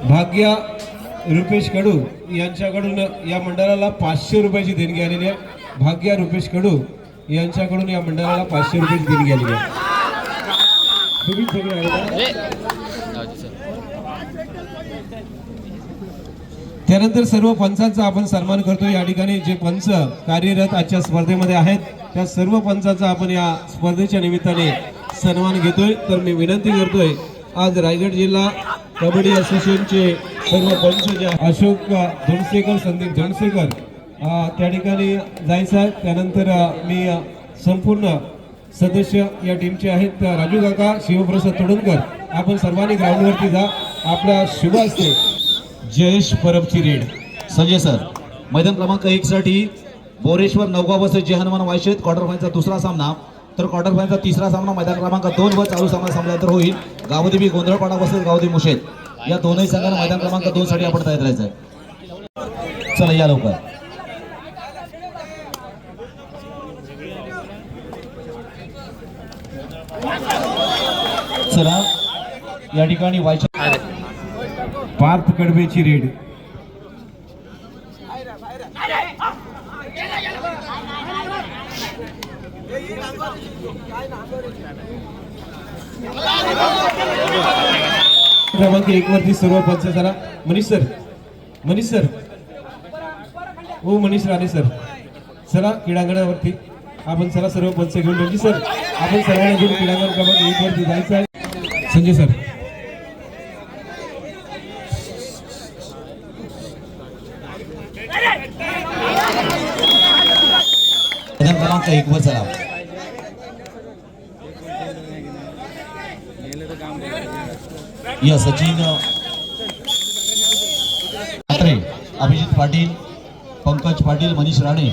भाग्या रुपेश कडू यांच्याकडून या मंडळाला 500 रुपयाची देणगी आलेली आहे। भाग्या रुपेश कडू यांच्याकडून या मंडळाला 500 रुपयाची देणगी आलेली आहे। तुम्ही सगळे त्यानंतर सर्व पंचांचा आपण सन्मान करतो। या ठिकाणी जे पंच कार्यरत आजच्या स्पर्धेमध्ये आहेत त्या सर्व पंचांचा आपण या स्पर्धेच्या निमित्ताने सन्मान घेतोय। तर मी विनंती करतोय आज रायगड जिल्हा कबड्डी असोसिएशनचे सर्व पंच जे अशोक धोंडसेकर, संदीप धोंडसेकर त्या ठिकाणी जायचं आहे। त्यानंतर मी संपूर्ण सदस्य या टीमचे आहेत राजू काका, शिवप्रसाद तोडणकर, आपण सर्वांनी ग्राउंडवरती जा। आपल्या शुभ हस्ते जयेश परबची रेड। संजय सर, मैदान क्रमांक 1 साठी बोरेश्वर नवगाव वर्सेस जय हनुमान वायशेत क्वार्टर फायनलचा दुसरा सामना, तर क्वार्टर फायनलचा तिसरा सामना मैदान क्रमांक 2 वर चालू सामना संपल्यानंतर होईल। गावदेवी गोंधळपाडा वर्सेस गावदेवी मुशेत या दोनही संघांना मैदान क्रमांक 2 साठी आपण तयार राहायचं आहे। चला या लवकर। चला या ठिकाणी वायशेत पार्थ कडबेची रेड। क्रमांक 1 वरती सर्व पंच चला। मनीष सर ओ मनीष राणे सर चला क्रीडांगणावरती आपण चला सर्व पंच घेऊन। रणजित सर आपण सर्वांना घेऊन क्रीडांगण क्रमांक 1 वरती जायचं आहे। संजय सर मैदान क्रमांक 1 वर चला। या सचिन ठाकरे, अभिजित पाटील, पंकज पाटील, मनीष राणे